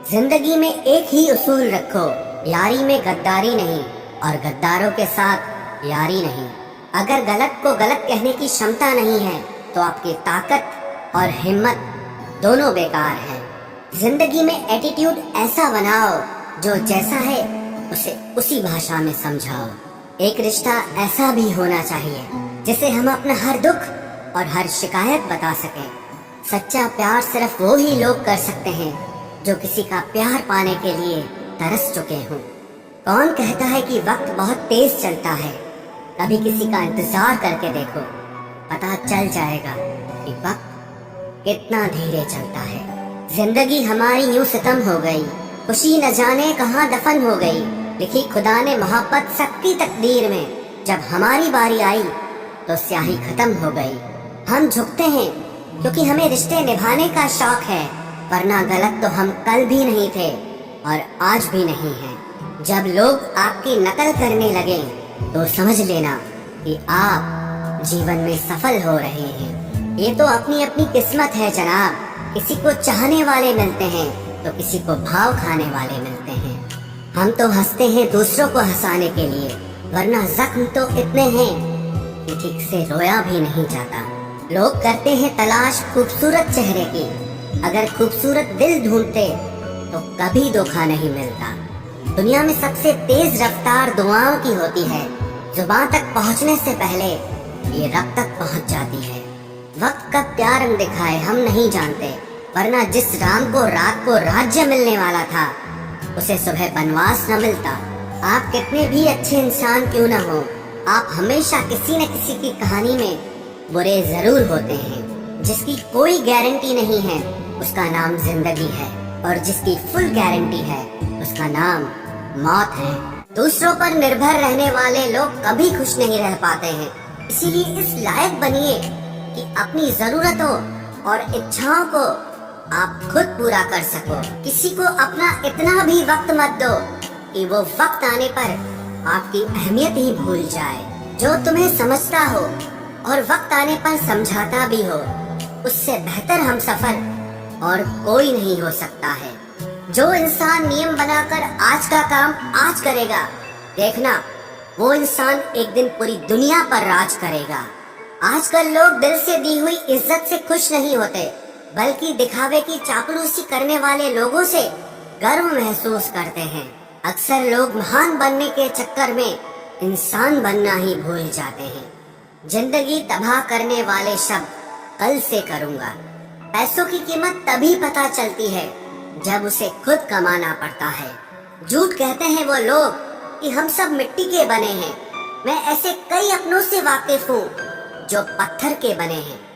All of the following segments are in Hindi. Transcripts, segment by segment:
जिंदगी में एक ही उसूल रखो, यारी में गद्दारी नहीं और गद्दारों के साथ यारी नहीं। अगर गलत को गलत कहने की क्षमता नहीं है तो आपकी ताकत और हिम्मत दोनों बेकार हैं। जिंदगी में एटीट्यूड ऐसा बनाओ जो जैसा है उसे उसी भाषा में समझाओ। एक रिश्ता ऐसा भी होना चाहिए जिसे हम अपना हर दुख और हर शिकायत बता सकें। सच्चा प्यार सिर्फ वो ही लोग कर सकते हैं जो किसी का प्यार पाने के लिए तरस चुके हों। कौन कहता है कि वक्त बहुत तेज चलता है? कभी किसी का इंतजार करके देखो, पता चल जाएगा कि वक्त कितना धीरे चलता है। जिंदगी हमारी यूं सितम हो गई, खुशी न जाने कहाँ दफन हो गई। लिखी खुदा ने मोहब्बत सबकी तकदीर में, जब हमारी बारी आई तो स्याही खत्म हो गई। हम झुकते हैं क्योंकि हमें रिश्ते निभाने का शौक है, वरना गलत तो हम कल भी नहीं थे और आज भी नहीं हैं। जब लोग आपकी नकल करने लगे तो समझ लेना कि आप जीवन में सफल हो रहे हैं। ये तो अपनी अपनी किस्मत है जनाब। किसी को चाहने वाले मिलते हैं तो किसी को भाव खाने वाले मिलते हैं। हम तो हंसते हैं दूसरों को हंसाने के लिए, वरना जख्म तो इतने हैं कि ठीक से रोया भी नहीं जाता। लोग करते हैं तलाश खूबसूरत चेहरे की, अगर खूबसूरत दिल ढूंढते तो कभी धोखा नहीं मिलता। दुनिया में सबसे तेज रफ्तार दुआओं की होती है, जुबान तक पहुंचने से पहले ये रब तक पहुंच जाती है। वक्त कब क्या रंग दिखाए हम नहीं जानते, वरना जिस राम को रात को राज्य मिलने वाला था उसे सुबह बनवास न मिलता। आप कितने भी अच्छे इंसान क्यों न हो, आप हमेशा किसी न किसी की कहानी में बुरे जरूर होते हैं। जिसकी कोई गारंटी नहीं है उसका नाम जिंदगी है, और जिसकी फुल गारंटी है उसका नाम मौत है। दूसरों पर निर्भर रहने वाले लोग कभी खुश नहीं रह पाते हैं। इसीलिए इस लायक बनिए कि अपनी जरूरतों और इच्छाओं को आप खुद पूरा कर सको। किसी को अपना इतना भी वक्त मत दो कि वो वक्त आने पर आपकी अहमियत ही भूल जाए। जो तुम्हें समझता हो और वक्त आने पर समझाता भी हो, उससे बेहतर हम सफर और कोई नहीं हो सकता है। जो इंसान नियम बनाकर आज का काम आज करेगा, देखना वो इंसान एक दिन पूरी दुनिया पर राज करेगा। आजकल लोग दिल से दी हुई इज्जत से खुश नहीं होते, बल्कि दिखावे की चापलूसी करने वाले लोगों से गर्व महसूस करते हैं। अक्सर लोग महान बनने के चक्कर में इंसान बनना ही भूल जाते हैं। जिंदगी तबाह करने वाले शब्द कल से करूंगा। पैसों की कीमत तभी पता चलती है जब उसे खुद कमाना पड़ता है। झूठ कहते हैं वो लोग कि हम सब मिट्टी के बने हैं। मैं ऐसे कई अपनों से वाकिफ हूँ जो पत्थर के बने हैं।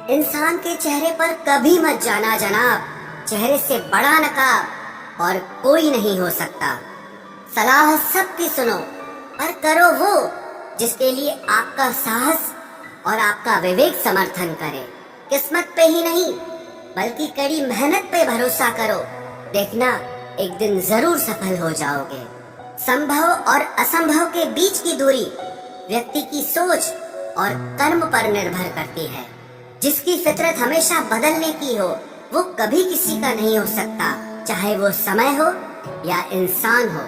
इंसान के चेहरे पर कभी मत जाना जनाब, चेहरे से बड़ा नकाब और कोई नहीं हो सकता। सलाह सबकी सुनो, पर करो वो जिसके लिए आपका साहस और आपका विवेक समर्थन करे। किस्मत पे ही नहीं बल्कि कड़ी मेहनत पे भरोसा करो, देखना एक दिन जरूर सफल हो जाओगे। संभव और असंभव के बीच की दूरी व्यक्ति की सोच और कर्म पर निर्भर करती है। जिसकी फितरत हमेशा बदलने की हो वो कभी किसी का नहीं हो सकता, चाहे वो समय हो या इंसान हो।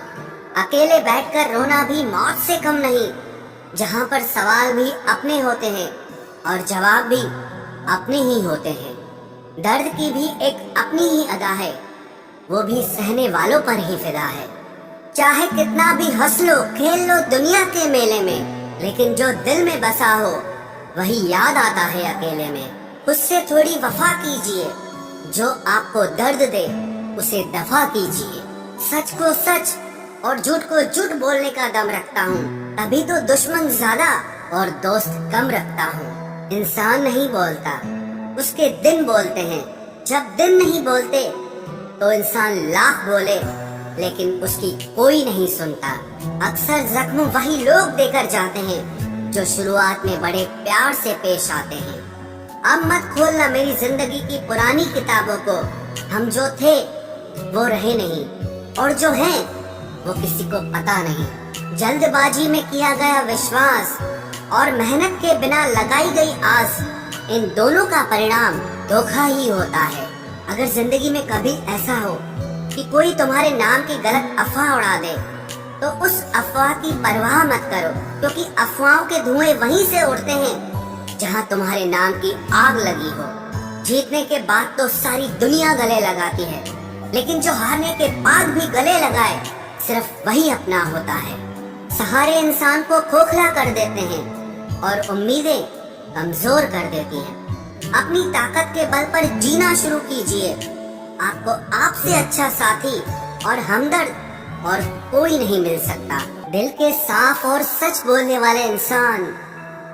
अकेले बैठकर रोना भी मौत से कम नहीं, जहाँ पर सवाल भी अपने होते हैं और जवाब भी अपने ही होते हैं। दर्द की भी एक अपनी ही अदा है, वो भी सहने वालों पर ही फिदा है। चाहे कितना भी हंस लो खेल लो दुनिया के मेले में, लेकिन जो दिल में बसा हो वही याद आता है अकेले में। उससे थोड़ी वफा कीजिए, जो आपको दर्द दे उसे दफा कीजिए। सच को सच और झूठ को झूठ बोलने का दम रखता हूँ, तभी तो दुश्मन ज्यादा और दोस्त कम रखता हूँ। इंसान नहीं बोलता, उसके दिन बोलते हैं। जब दिन नहीं बोलते तो इंसान लाख बोले लेकिन उसकी कोई नहीं सुनता। अक्सर जख्म वही लोग देकर जाते हैं जो शुरुआत में बड़े प्यार से पेश आते हैं। अब मत खोलना मेरी जिंदगी की पुरानी किताबों को। हम जो थे वो रहे नहीं, और जो हैं वो किसी को पता नहीं। जल्दबाजी में किया गया विश्वास और मेहनत के बिना लगाई गई आस, इन दोनों का परिणाम धोखा ही होता है। अगर जिंदगी में कभी ऐसा हो कि कोई तुम्हारे नाम की गलत अफवाह उड़ा दे, तो उस अफवाह की परवाह मत करो, क्योंकि अफवाहों के धुएं वहीं से उड़ते हैं जहां तुम्हारे नाम की आग लगी हो। जीतने के बाद तो सारी दुनिया गले लगाती है, लेकिन जो हारने के बाद भी गले लगाए, सिर्फ वही अपना होता है। सहारे इंसान को खोखला कर देते हैं और उम्मीदें कमजोर कर देती हैं। अपनी ताकत के बल पर जीना शुरू कीजिए। आपको आपसे अच्छा साथी और हमदर्द और कोई नहीं मिल सकता। दिल के साफ और सच बोलने वाले इंसान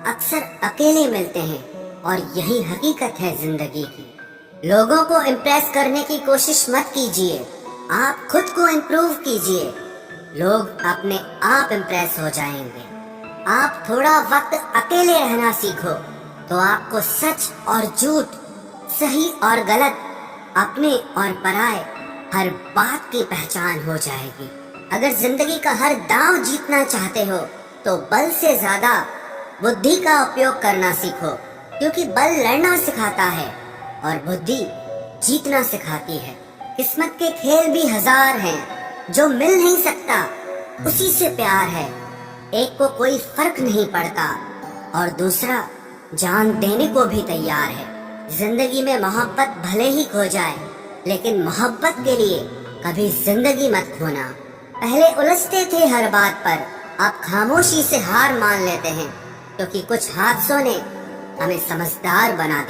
अक्सर अकेले मिलते हैं, और यही हकीकत है जिंदगी की। लोगों को इम्प्रेस करने की कोशिश मत कीजिए, आप खुद को इम्प्रूव कीजिए। लोग अपने आप इम्प्रेस हो जाएंगे। आप थोड़ा वक्त अकेले रहना सीखो, तो आपको सच और झूठ, सही और गलत, अपने और पराये हर बात की पहचान हो जाएगी। अगर जिंदगी का हर दांव जीतना चाहते हो, तो बल से ज्यादा बुद्धि का उपयोग करना सीखो, क्योंकि बल लड़ना सिखाता है और बुद्धि जीतना सिखाती है। किस्मत के खेल भी हजार हैं, जो मिल नहीं सकता उसी से प्यार है। एक को कोई फर्क नहीं पड़ता और दूसरा जान देने को भी तैयार है। जिंदगी में मोहब्बत भले ही खो जाए, लेकिन मोहब्बत के लिए कभी जिंदगी मत खोना। पहले उलझते थे हर बात पर, अब खामोशी से हार मान लेते हैं, क्योंकि कुछ हादसों ने हमें समझदार बना दिया।